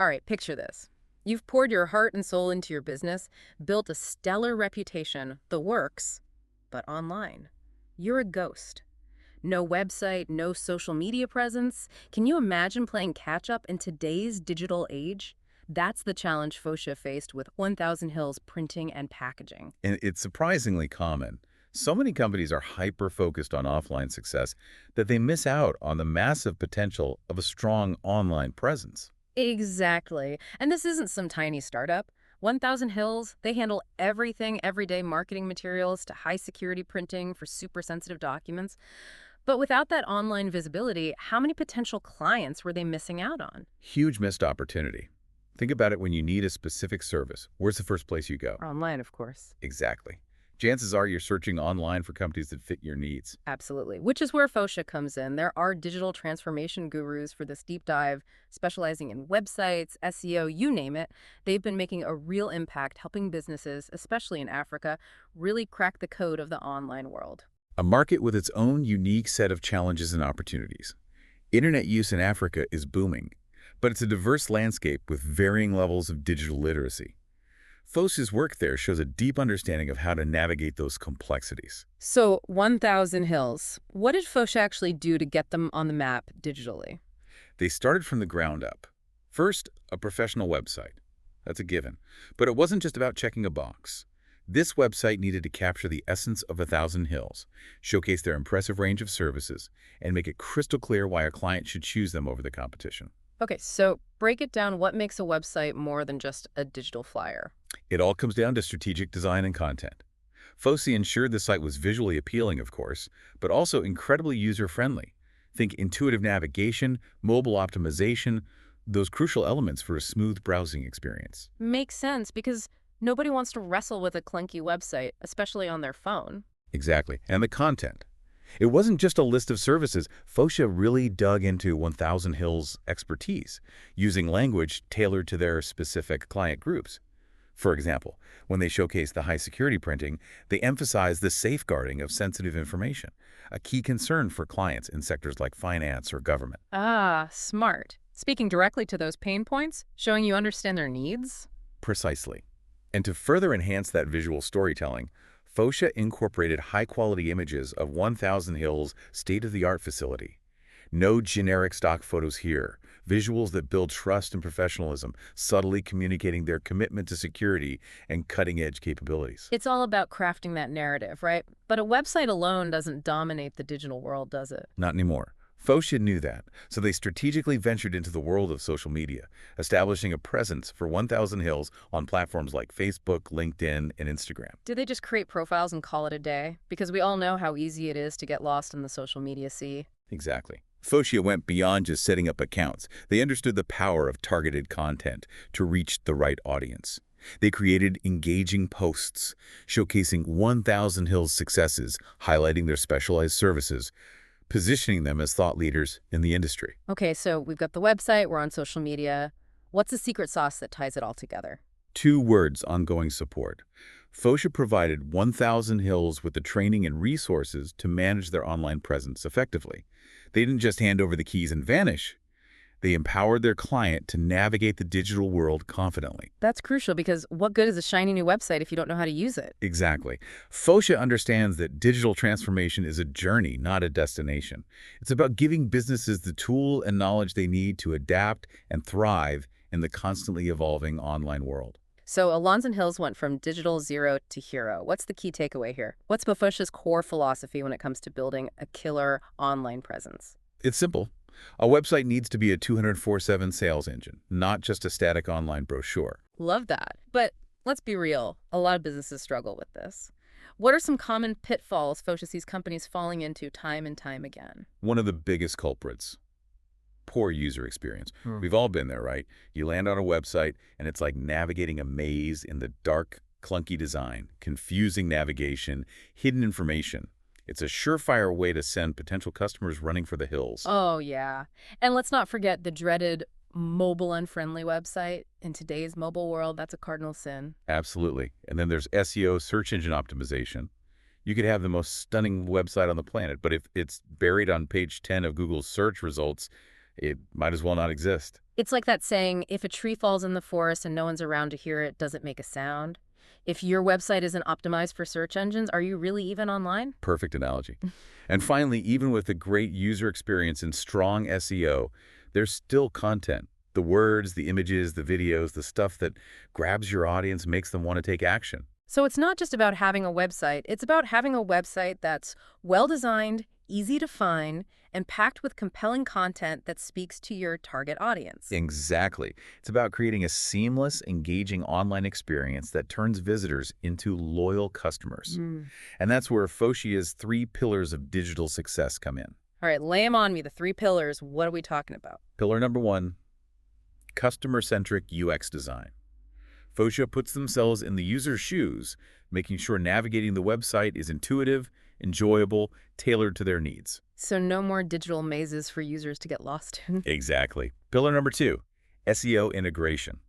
All right, picture this. You've poured your heart and soul into your business, built a stellar reputation, the works, but online. You're a ghost. No website, no social media presence. Can you imagine playing catch up in today's digital age? That's the challenge Focia faced with 1000 Hills printing and packaging. And it's surprisingly common. So many companies are hyper-focused on offline success that they miss out on the massive potential of a strong online presence. Exactly. And this isn't some tiny startup. 1000 Hills, they handle everything, everyday marketing materials to high security printing for super sensitive documents. But without that online visibility, how many potential clients were they missing out on? Huge missed opportunity. Think about it when you need a specific service. Where's the first place you go? Online, of course. Exactly. Chances are you're searching online for companies that fit your needs. Absolutely. Which is where Focia comes in. There are digital transformation gurus for this deep dive, specializing in websites, SEO, you name it. They've been making a real impact helping businesses, especially in Africa, really crack the code of the online world. A market with its own unique set of challenges and opportunities. Internet use in Africa is booming, but it's a diverse landscape with varying levels of digital literacy. Fosia's work there shows a deep understanding of how to navigate those complexities. So, 1000 Hills. What did Focia actually do to get them on the map digitally? They started from the ground up. First, a professional website. That's a given. But it wasn't just about checking a box. This website needed to capture the essence of 1000 Hills, showcase their impressive range of services, and make it crystal clear why a client should choose them over the competition. Okay, so break it down. What makes a website more than just a digital flyer? It all comes down to strategic design and content. Fosia ensured the site was visually appealing, of course, but also incredibly user-friendly. Think intuitive navigation, mobile optimization, those crucial elements for a smooth browsing experience. Makes sense because nobody wants to wrestle with a clunky website, especially on their phone. Exactly. And the content. It wasn't just a list of services. Focia really dug into 1000 Hills' expertise, using language tailored to their specific client groups. For example, when they showcased the high-security printing, they emphasized the safeguarding of sensitive information, a key concern for clients in sectors like finance or government. Ah, smart. Speaking directly to those pain points, showing you understand their needs? Precisely. And to further enhance that visual storytelling, Focia incorporated high-quality images of 1000 Hills' state-of-the-art facility. No generic stock photos here. Visuals that build trust and professionalism, subtly communicating their commitment to security and cutting-edge capabilities. It's all about crafting that narrative, right? But a website alone doesn't dominate the digital world, does it? Not anymore. Focia knew that, so they strategically ventured into the world of social media, establishing a presence for 1000 Hills on platforms like Facebook, LinkedIn, and Instagram. Do they just create profiles and call it a day? Because we all know how easy it is to get lost in the social media sea. Exactly. Focia went beyond just setting up accounts. They understood the power of targeted content to reach the right audience. They created engaging posts, showcasing 1000 Hills' successes, highlighting their specialized services, positioning them as thought leaders in the industry. Okay, so we've got the website, we're on social media. What's the secret sauce that ties it all together? 2 words: ongoing support. Focia provided 1000 Hills with the training and resources to manage their online presence effectively. They didn't just hand over the keys and vanish. They empowered their client to navigate the digital world confidently. That's crucial because what good is a shiny new website if you don't know how to use it? Exactly. Focia understands that digital transformation is a journey, not a destination. It's about giving businesses the tool and knowledge they need to adapt and thrive in the constantly evolving online world. So Alonzo Hills went from digital zero to hero. What's the key takeaway here? What's Bofocia's core philosophy when it comes to building a killer online presence? It's simple. A website needs to be a 24/7 sales engine, not just a static online brochure. Love that. But let's be real. A lot of businesses struggle with this. What are some common pitfalls Focia sees companies falling into time and time again? One of the biggest culprits: poor user experience. We've all been there, right? You land on a website, and it's like navigating a maze in the dark, clunky design, confusing navigation, hidden information. It's a surefire way to send potential customers running for the hills. Oh, yeah. And let's not forget the dreaded mobile-unfriendly website. In today's mobile world, that's a cardinal sin. Absolutely. And then there's SEO, search engine optimization. You could have the most stunning website on the planet, but if it's buried on page 10 of Google's search results, it might as well not exist. It's like that saying, if a tree falls in the forest and no one's around to hear it, does it make a sound? If your website isn't optimized for search engines, are you really even online? Perfect analogy. And finally, even with a great user experience and strong SEO, there's still content. The words, the images, the videos, the stuff that grabs your audience, makes them want to take action. So it's not just about having a website, it's about having a website that's well-designed, easy to find, and packed with compelling content that speaks to your target audience. Exactly. It's about creating a seamless, engaging online experience that turns visitors into loyal customers. Mm. And that's where Fosia's 3 pillars of digital success come in. All right, lay 'em on me, the 3 pillars. What are we talking about? Pillar number 1, customer-centric UX design. Fosia puts themselves in the user's shoes, making sure navigating the website is intuitive, enjoyable, tailored to their needs. So no more digital mazes for users to get lost in. Exactly. Pillar number 2, SEO integration.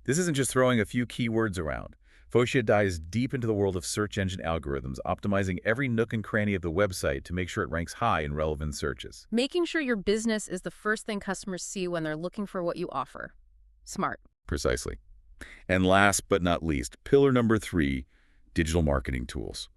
This isn't just throwing a few keywords around. Fosia dives deep into the world of search engine algorithms, optimizing every nook and cranny of the website to make sure it ranks high in relevant searches. Making sure your business is the first thing customers see when they're looking for what you offer. Smart. Precisely. And last but not least, pillar number 3, digital marketing tools.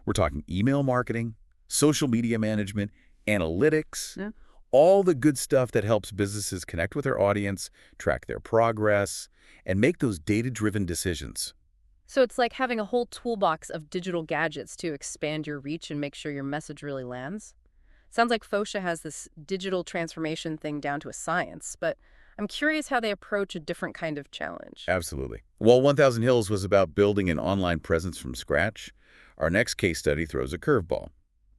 We're talking email marketing, social media management, analytics, Yeah. all the good stuff that helps businesses connect with their audience, track their progress, and make those data-driven decisions. So it's like having a whole toolbox of digital gadgets to expand your reach and make sure your message really lands. Sounds like Focia has this digital transformation thing down to a science, but I'm curious how they approach a different kind of challenge. Absolutely. While 1000 Hills was about building an online presence from scratch, our next case study throws a curveball.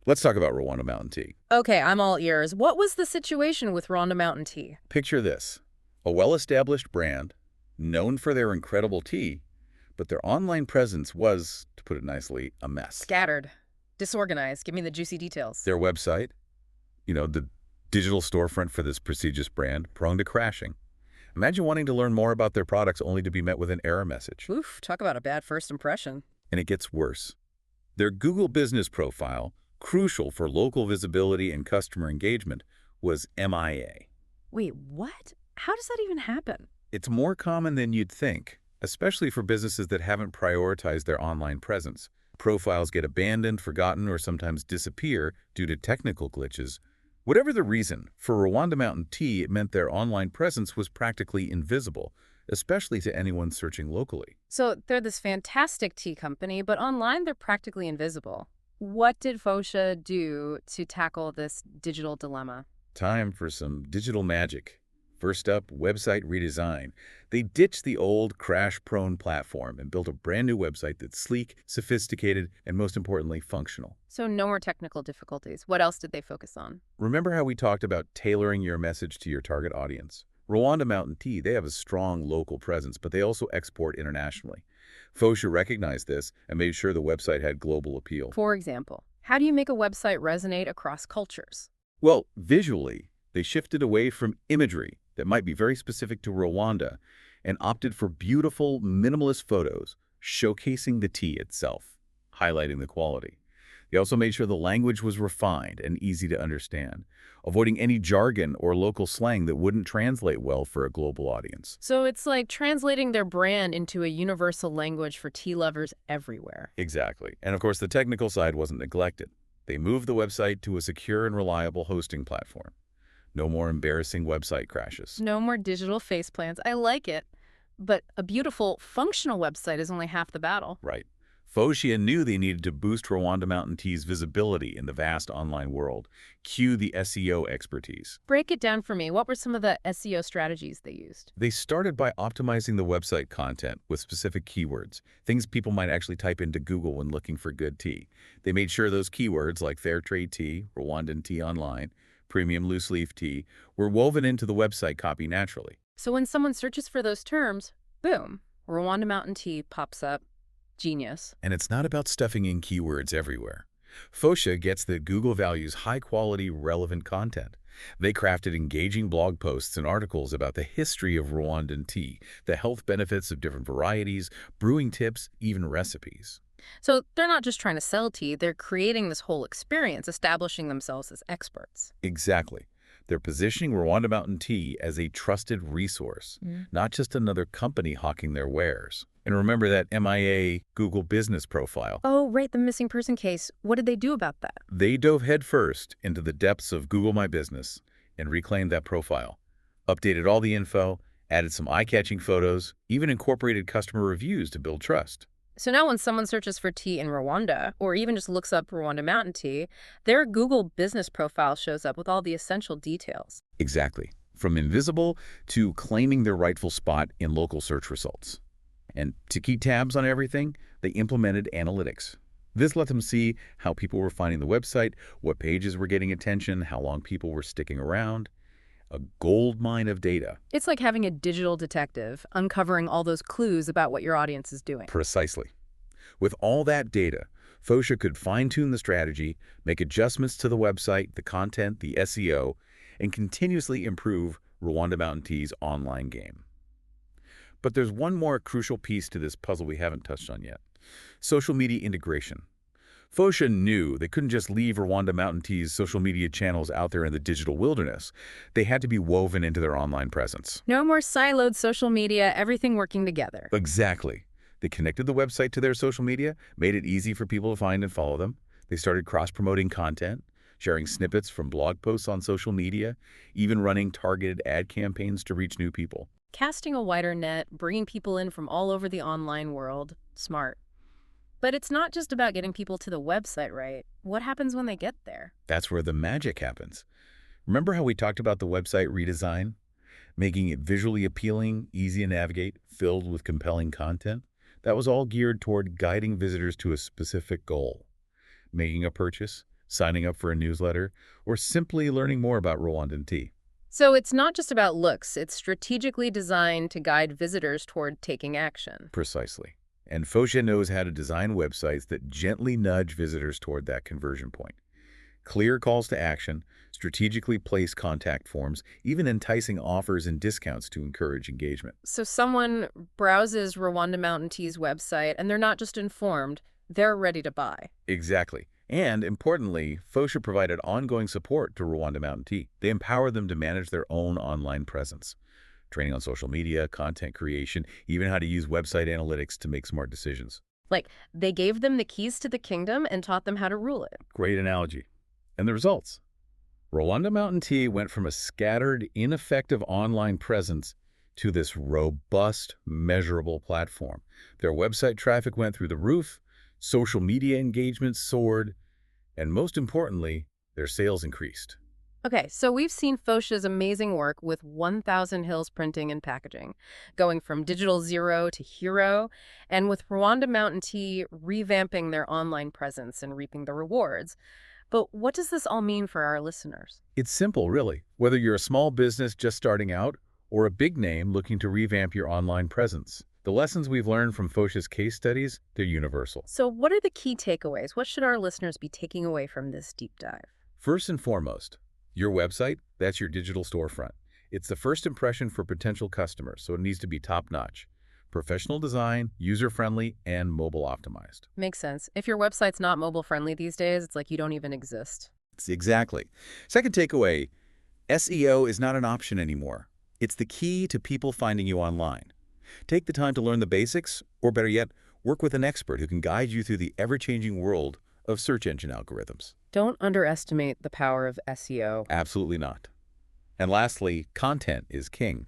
Let's talk about Rwanda Mountain Tea. Okay, I'm all ears. What was the situation with Rhonda Mountain Tea? Picture this: a well-established brand, known for their incredible tea, but their online presence was, to put it nicely, a mess. Scattered. Disorganized. Give me the juicy details. Their website, the digital storefront for this prestigious brand, prone to crashing. Imagine wanting to learn more about their products only to be met with an error message. Oof, talk about a bad first impression. And it gets worse. Their Google business profile, crucial for local visibility and customer engagement, was MIA. Wait, what? How does that even happen? It's more common than you'd think, especially for businesses that haven't prioritized their online presence. Profiles get abandoned, forgotten, or sometimes disappear due to technical glitches. Whatever the reason, for Rwanda Mountain Tea, it meant their online presence was practically invisible, especially to anyone searching locally. So they're this fantastic tea company, but online they're practically invisible. What did Focia do to tackle this digital dilemma? Time for some digital magic. First up, website redesign. They ditched the old crash-prone platform and built a brand new website that's sleek, sophisticated, and most importantly, functional. So no more technical difficulties. What else did they focus on? Remember how we talked about tailoring your message to your target audience? Rwanda Mountain Tea, they have a strong local presence, but they also export internationally. Fosia recognized this and made sure the website had global appeal. For example, how do you make a website resonate across cultures? Well, visually, they shifted away from imagery that might be very specific to Rwanda and opted for beautiful, minimalist photos showcasing the tea itself, highlighting the quality. They also made sure the language was refined and easy to understand, avoiding any jargon or local slang that wouldn't translate well for a global audience. So it's like translating their brand into a universal language for tea lovers everywhere. Exactly. And of course, the technical side wasn't neglected. They moved the website to a secure and reliable hosting platform. No more embarrassing website crashes. No more digital faceplants. I like it. But a beautiful, functional website is only half the battle. Right. Fosia knew they needed to boost Rwanda Mountain Tea's visibility in the vast online world. Cue the SEO expertise. Break it down for me. What were some of the SEO strategies they used? They started by optimizing the website content with specific keywords, things people might actually type into Google when looking for good tea. They made sure those keywords like fair trade tea, Rwandan tea online, premium loose leaf tea, were woven into the website copy naturally. So when someone searches for those terms, boom, Rwanda Mountain Tea pops up. Genius. And it's not about stuffing in keywords everywhere. Fosia gets that Google values high-quality, relevant content. They crafted engaging blog posts and articles about the history of Rwandan tea, the health benefits of different varieties, brewing tips, even recipes. So they're not just trying to sell tea, they're creating this whole experience, establishing themselves as experts. Exactly. They're positioning Rwanda Mountain Tea as a trusted resource, not just another company hawking their wares. And remember that MIA Google business profile. Oh, right, the missing person case. What did they do about that? They dove headfirst into the depths of Google My Business and reclaimed that profile, updated all the info, added some eye-catching photos, even incorporated customer reviews to build trust. So now when someone searches for tea in Rwanda, or even just looks up Rwanda Mountain Tea, their Google business profile shows up with all the essential details. Exactly. From invisible to claiming their rightful spot in local search results. And to keep tabs on everything, they implemented analytics. This let them see how people were finding the website, what pages were getting attention, how long people were sticking around. A gold mine of data. It's like having a digital detective uncovering all those clues about what your audience is doing. Precisely. With all that data, Fosia could fine-tune the strategy, make adjustments to the website, the content, the SEO, and continuously improve Rwanda Mountain Tea's online game. But there's one more crucial piece to this puzzle we haven't touched on yet. Social media integration. Fosia knew they couldn't just leave Rwanda Mountain Tea's social media channels out there in the digital wilderness. They had to be woven into their online presence. No more siloed social media, everything working together. Exactly. They connected the website to their social media, made it easy for people to find and follow them. They started cross-promoting content, sharing snippets from blog posts on social media, even running targeted ad campaigns to reach new people. Casting a wider net, bringing people in from all over the online world. Smart. But it's not just about getting people to the website, right? What happens when they get there? That's where the magic happens. Remember how we talked about the website redesign? Making it visually appealing, easy to navigate, filled with compelling content? That was all geared toward guiding visitors to a specific goal. Making a purchase, signing up for a newsletter, or simply learning more about Rwandan tea. So it's not just about looks, it's strategically designed to guide visitors toward taking action. Precisely. And Fosia knows how to design websites that gently nudge visitors toward that conversion point. Clear calls to action, strategically placed contact forms, even enticing offers and discounts to encourage engagement. So someone browses Rwanda Mountain Tea's website and they're not just informed, they're ready to buy. Exactly. And importantly, Fosia provided ongoing support to Rwanda Mountain Tea. They empowered them to manage their own online presence. Training on social media, content creation, even how to use website analytics to make smart decisions. Like, they gave them the keys to the kingdom and taught them how to rule it. Great analogy. And the results? Rwanda Mountain Tea went from a scattered, ineffective online presence to this robust, measurable platform. Their website traffic went through the roof, social media engagement soared, and most importantly, their sales increased. Okay, so we've seen Fosia's amazing work with 1,000 Hills printing and packaging, going from digital zero to hero, and with Rwanda Mountain Tea revamping their online presence and reaping the rewards. But what does this all mean for our listeners? It's simple, really. Whether you're a small business just starting out or a big name looking to revamp your online presence, the lessons we've learned from Fosia's case studies, they're universal. So what are the key takeaways? What should our listeners be taking away from this deep dive? First and foremost, your website, that's your digital storefront. It's the first impression for potential customers, so it needs to be top-notch. Professional design, user-friendly, and mobile-optimized. Makes sense. If your website's not mobile-friendly these days, it's like you don't even exist. Exactly. Second takeaway, SEO is not an option anymore. It's the key to people finding you online. Take the time to learn the basics, or better yet, work with an expert who can guide you through the ever-changing world of search engine algorithms. Don't underestimate the power of SEO. Absolutely not. And lastly, content is king.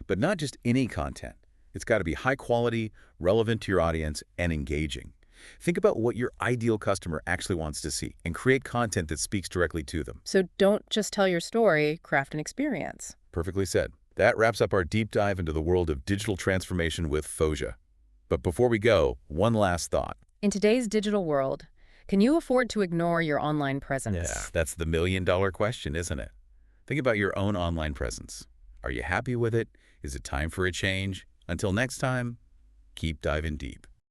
But not just any content. It's got to be high quality, relevant to your audience, and engaging. Think about what your ideal customer actually wants to see and create content that speaks directly to them. So don't just tell your story, craft an experience. Perfectly said. That wraps up our deep dive into the world of digital transformation with Fosia. But before we go, one last thought. In today's digital world, can you afford to ignore your online presence? Yeah, that's the million-dollar question, isn't it? Think about your own online presence. Are you happy with it? Is it time for a change? Until next time, keep diving deep.